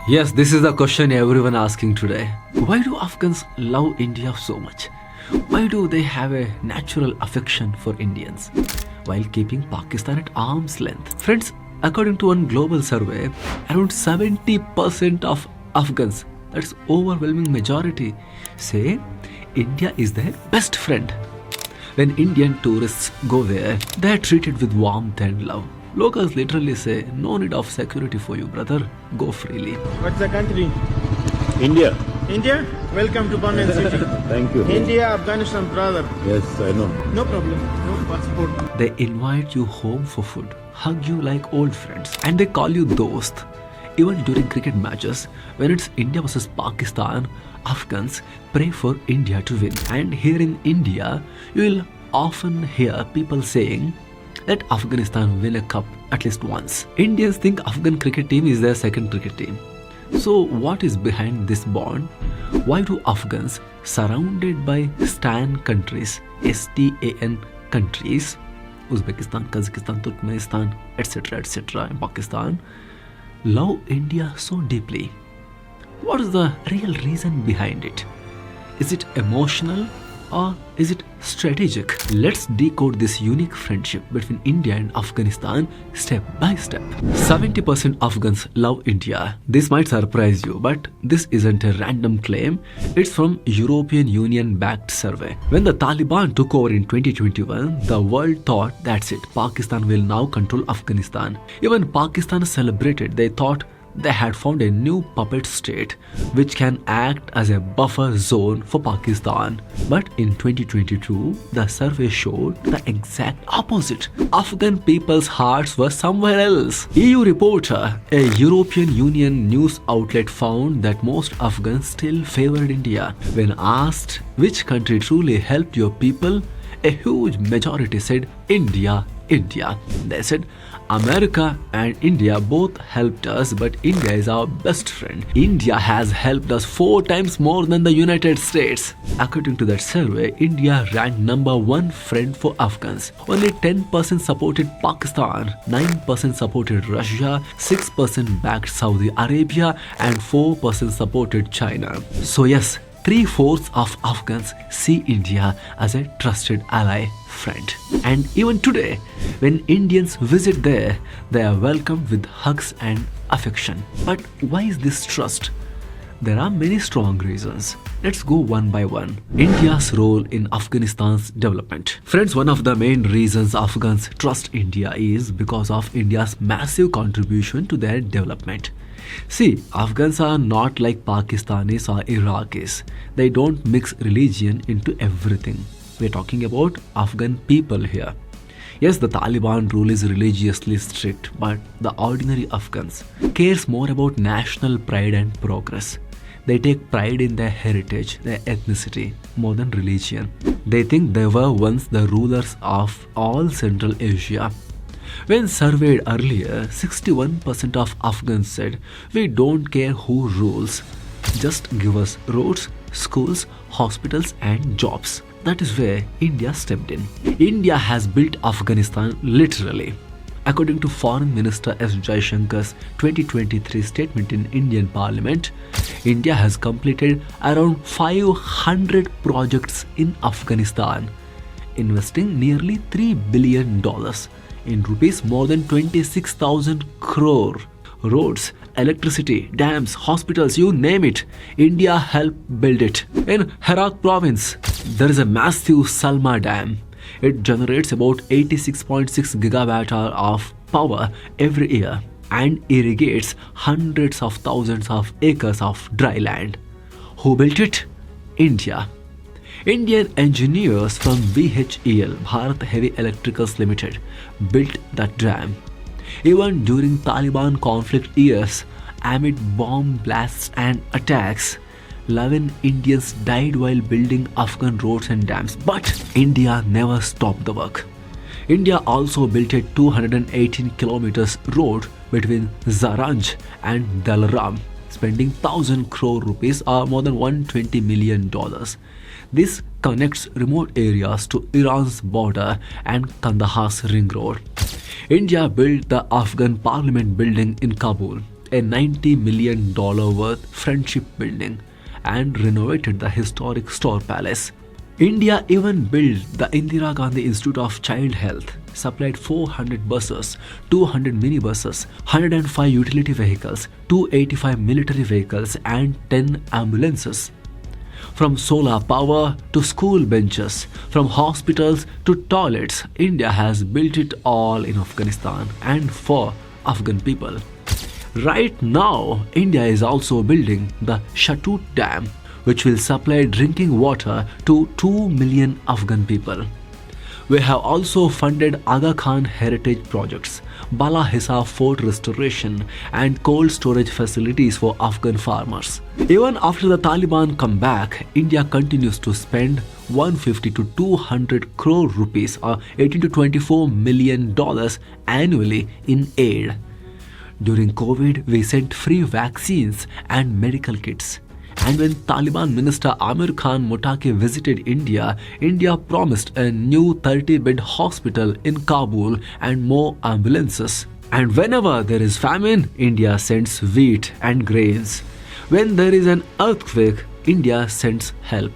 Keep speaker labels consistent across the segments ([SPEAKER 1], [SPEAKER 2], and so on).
[SPEAKER 1] Yes, this is the question everyone asking today. Why do Afghans love India so much? Why do they have a natural affection for Indians while keeping Pakistan at arm's length? Friends, according to one global survey, around 70% of Afghans, that's overwhelming majority, say India is their best friend. When Indian tourists go there, they are treated with warmth and love. Locals literally say, no need of security for you, brother. Go freely.
[SPEAKER 2] What's the country?
[SPEAKER 3] India.
[SPEAKER 2] India? Welcome to Bombay City.
[SPEAKER 3] Thank you.
[SPEAKER 2] India, Afghanistan, brother.
[SPEAKER 3] Yes, I know.
[SPEAKER 2] No problem. No passport.
[SPEAKER 1] They invite you home for food, hug you like old friends, and they call you dost. Even during cricket matches, when it's India versus Pakistan, Afghans pray for India to win. And here in India, you will often hear people saying, let Afghanistan win a cup at least once. Indians think Afghan cricket team is their second cricket team. So what is behind this bond? Why do Afghans surrounded by STAN countries, STAN countries, Uzbekistan, Kazakhstan, Turkmenistan, etc., in Pakistan, love India so deeply? What is the real reason behind it? Is it emotional or is it strategic? Let's decode this unique friendship between India and Afghanistan step by step. 70% Afghans love India. This might surprise you, but this isn't a random claim. It's from European Union backed survey. When the Taliban took over in 2021, the world thought that's it, Pakistan will now control Afghanistan. Even Pakistan celebrated. They thought they had found a new puppet state which can act as a buffer zone for Pakistan. But in 2022, the survey showed the exact opposite. Afghan people's hearts were somewhere else. EU reporter, a European Union news outlet, found that most Afghans still favored India. When asked which country truly helped your people, a huge majority said India. They said America and India both helped us, but India is our best friend. India has helped us 4 times more than the United States. According to that survey, India ranked number 1 friend for Afghans. Only 10% supported Pakistan, 9% supported Russia, 6% backed Saudi Arabia, and 4% supported China. So yes, 3/4 of Afghans see India as a trusted ally, friend. And even today, when Indians visit there, they are welcomed with hugs and affection. But why is this trust? There are many strong reasons. Let's go one by one. India's role in Afghanistan's development. Friends, one of the main reasons Afghans trust India is because of India's massive contribution to their development. See, Afghans are not like Pakistanis or Iraqis. They don't mix religion into everything. We're talking about Afghan people here. Yes, the Taliban rule is religiously strict, but the ordinary Afghans cares more about national pride and progress. They take pride in their heritage, their ethnicity, more than religion. They think they were once the rulers of all Central Asia. When surveyed earlier, 61% of Afghans said, we don't care who rules, just give us roads, schools, hospitals and jobs. That is where India stepped in. India has built Afghanistan literally. According to Foreign Minister S. Jaishankar's 2023 statement in Indian Parliament, India has completed around 500 projects in Afghanistan, investing nearly $3 billion. In rupees more than 26,000 crore. Roads, electricity, dams, hospitals, you name it, India helped build it. In Herat province, there is a massive Salma dam. It generates about 86.6 gigawatt-hour of power every year and irrigates hundreds of thousands of acres of dry land. Who built it? India. Indian engineers from BHEL, Bharat Heavy Electricals Limited, built that dam. Even during Taliban conflict years, amid bomb blasts and attacks, 11 Indians died while building Afghan roads and dams. But India never stopped the work. India also built a 218 kilometers road between Zaranj and Dalram, spending 1,000 crore rupees or more than $120 million. This connects remote areas to Iran's border and Kandahar's ring road. India built the Afghan parliament building in Kabul, a $90 million worth friendship building, and renovated the historic Store Palace. India even built the Indira Gandhi Institute of Child Health, supplied 400 buses, 200 minibuses, 105 utility vehicles, 285 military vehicles, and 10 ambulances. From solar power to school benches, from hospitals to toilets, India has built it all in Afghanistan and for Afghan people. Right now, India is also building the Shatut Dam, which will supply drinking water to 2 million Afghan people. We have also funded Aga Khan heritage projects, Bala Hissa fort restoration, and cold storage facilities for Afghan farmers. Even after the Taliban come back, India continues to spend 150 to 200 crore rupees or $18 to $24 million annually in aid. During COVID, we sent free vaccines and medical kits. And when Taliban Minister Amir Khan Mutaqi visited India, India promised a new 30-bed hospital in Kabul and more ambulances. And whenever there is famine, India sends wheat and grains. When there is an earthquake, India sends help.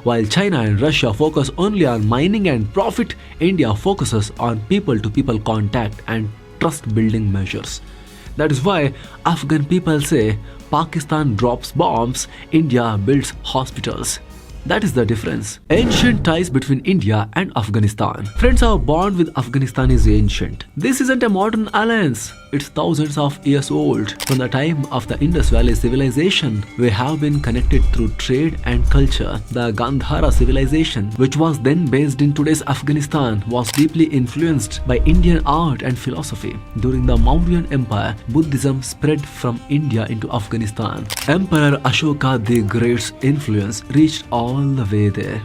[SPEAKER 1] While China and Russia focus only on mining and profit, India focuses on people-to-people contact and trust-building measures. That is why Afghan people say Pakistan drops bombs, India builds hospitals. That is the difference. Ancient ties between India and Afghanistan. Friends, our bond with Afghanistan is ancient. This isn't a modern alliance. It's thousands of years old. From the time of the Indus Valley civilization, we have been connected through trade and culture. The Gandhara civilization, which was then based in today's Afghanistan, was deeply influenced by Indian art and philosophy. During the Mauryan Empire, Buddhism spread from India into Afghanistan. Emperor Ashoka the Great's influence reached all the way there.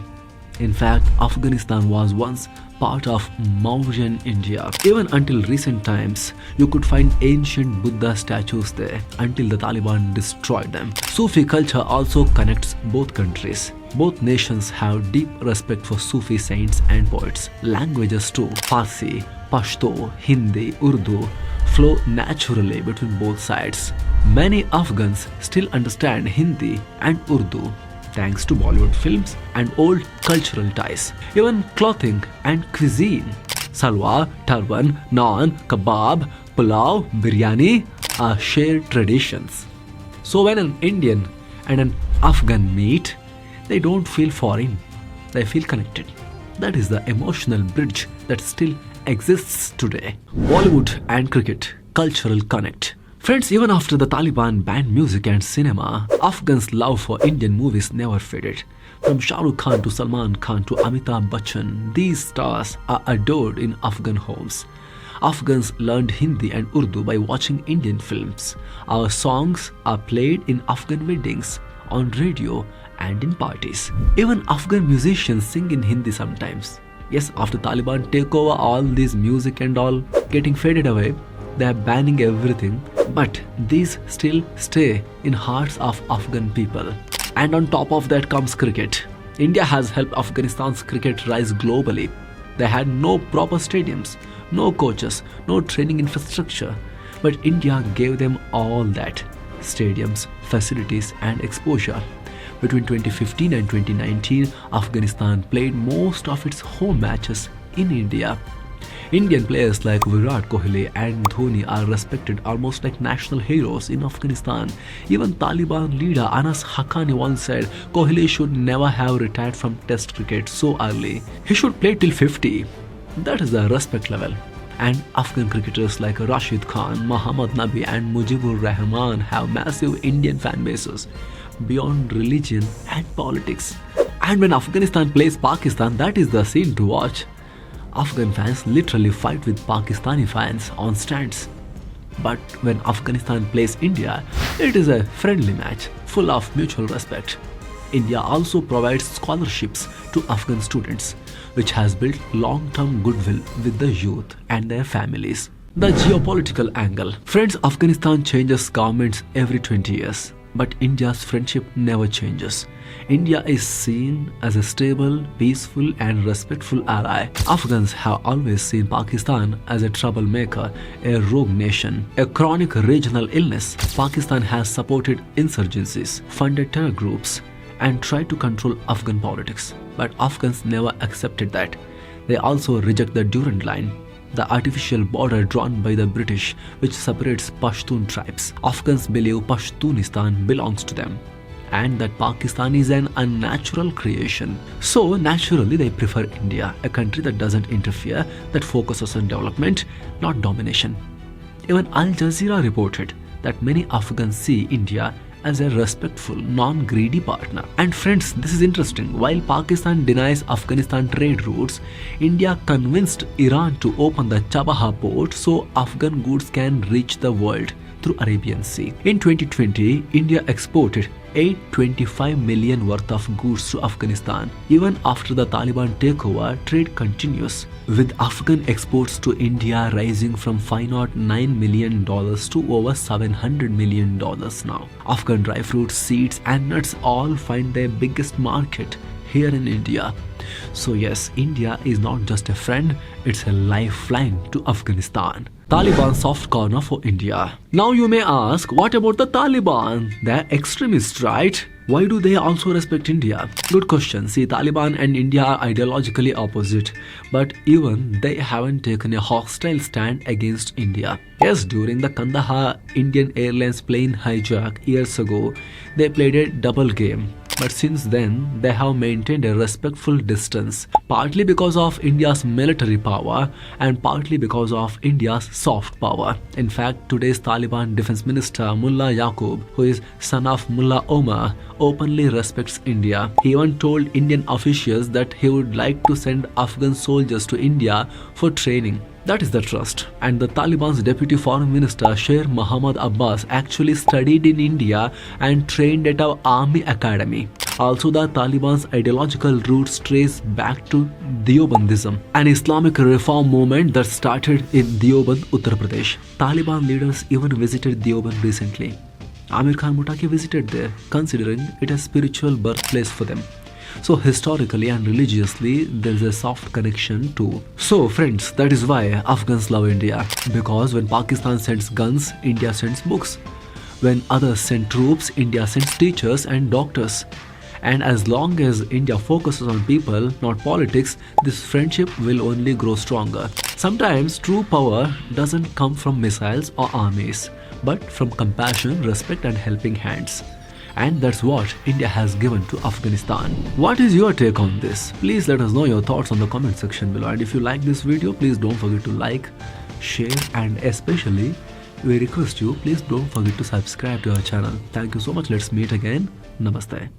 [SPEAKER 1] In fact, Afghanistan was once part of Mauryan India. Even until recent times, you could find ancient Buddha statues there until the Taliban destroyed them. Sufi culture also connects both countries. Both nations have deep respect for Sufi saints and poets. Languages too, Farsi, Pashto, Hindi, Urdu, flow naturally between both sides. Many Afghans still understand Hindi and Urdu thanks to Bollywood films and old cultural ties. Even clothing and cuisine, salwar, turban, naan, kebab, pulao, biryani are shared traditions. So when an Indian and an Afghan meet, they don't feel foreign, they feel connected. That is the emotional bridge that still exists today. Bollywood and cricket, cultural connect. Friends, even after the Taliban banned music and cinema, Afghans' love for Indian movies never faded. From Shah Rukh Khan to Salman Khan to Amitabh Bachchan, these stars are adored in Afghan homes. Afghans learned Hindi and Urdu by watching Indian films. Our songs are played in Afghan weddings, on radio, and in parties. Even Afghan musicians sing in Hindi sometimes. Yes, after Taliban take over all this music and all getting faded away, they are banning everything, but these still stay in hearts of Afghan people. And on top of that comes cricket. India has helped Afghanistan's cricket rise globally. They had no proper stadiums, no coaches, no training infrastructure, but India gave them all that: stadiums, facilities, and exposure. Between 2015 and 2019, Afghanistan played most of its home matches in India. Indian players like Virat Kohli and Dhoni are respected almost like national heroes in Afghanistan. Even Taliban leader Anas Haqqani once said Kohli should never have retired from Test cricket so early. He should play till 50. That is the respect level. And Afghan cricketers like Rashid Khan, Muhammad Nabi and Mujibur Rahman have massive Indian fan bases beyond religion and politics. And when Afghanistan plays Pakistan, that is the scene to watch. Afghan fans literally fight with Pakistani fans on stands. But when Afghanistan plays India, it is a friendly match, full of mutual respect. India also provides scholarships to Afghan students, which has built long-term goodwill with the youth and their families. The geopolitical angle. Friends, Afghanistan changes governments every 20 years. But India's friendship never changes. India is seen as a stable, peaceful and respectful ally. Afghans have always seen Pakistan as a troublemaker, a rogue nation, a chronic regional illness. Pakistan has supported insurgencies, funded terror groups and tried to control Afghan politics. But Afghans never accepted that. They also reject the Durand Line, the artificial border drawn by the British which separates Pashtun tribes. Afghans believe Pashtunistan belongs to them and that Pakistan is an unnatural creation. So naturally they prefer India, a country that doesn't interfere, that focuses on development, not domination. Even Al Jazeera reported that many Afghans see India as a respectful, non-greedy partner. And friends, this is interesting. While Pakistan denies Afghanistan trade routes, India convinced Iran to open the Chabahar port so Afghan goods can reach the world through Arabian Sea. In 2020, India exported 825 million worth of goods to Afghanistan. Even after the Taliban takeover, trade continues, with Afghan exports to India rising from $509 million to over $700 million now. Afghan dry fruits, seeds and nuts all find their biggest market here in India. So yes, India is not just a friend, it's a lifeline to Afghanistan. Taliban soft corner for India. Now you may ask, what about the Taliban? They're extremists, right? Why do they also respect India? Good question. See, Taliban and India are ideologically opposite, but even they haven't taken a hostile stand against India. Yes, during the Kandahar Indian Airlines plane hijack years ago, they played a double game. But since then, they have maintained a respectful distance, partly because of India's military power and partly because of India's soft power. In fact, today's Taliban Defense Minister Mullah Yaqub, who is son of Mullah Omar, openly respects India. He even told Indian officials that he would like to send Afghan soldiers to India for training. That is the trust. And the Taliban's deputy foreign minister Sher Mohammad Abbas actually studied in India and trained at our army academy. Also, the Taliban's ideological roots trace back to Deobandism, an Islamic reform movement that started in Deoband, Uttar Pradesh. Taliban leaders even visited Deoband recently. Amir Khan Mutaki visited there, considering it a spiritual birthplace for them. So historically and religiously, there is a soft connection too. So friends, that is why Afghans love India. Because when Pakistan sends guns, India sends books. When others send troops, India sends teachers and doctors. And as long as India focuses on people, not politics, this friendship will only grow stronger. Sometimes true power doesn't come from missiles or armies, but from compassion, respect and helping hands. And that's what India has given to Afghanistan. What is your take on this? Please let us know your thoughts on the comment section below. And if you like this video, please don't forget to like, share and especially we request you, please don't forget to subscribe to our channel. Thank you so much. Let's meet again. Namaste.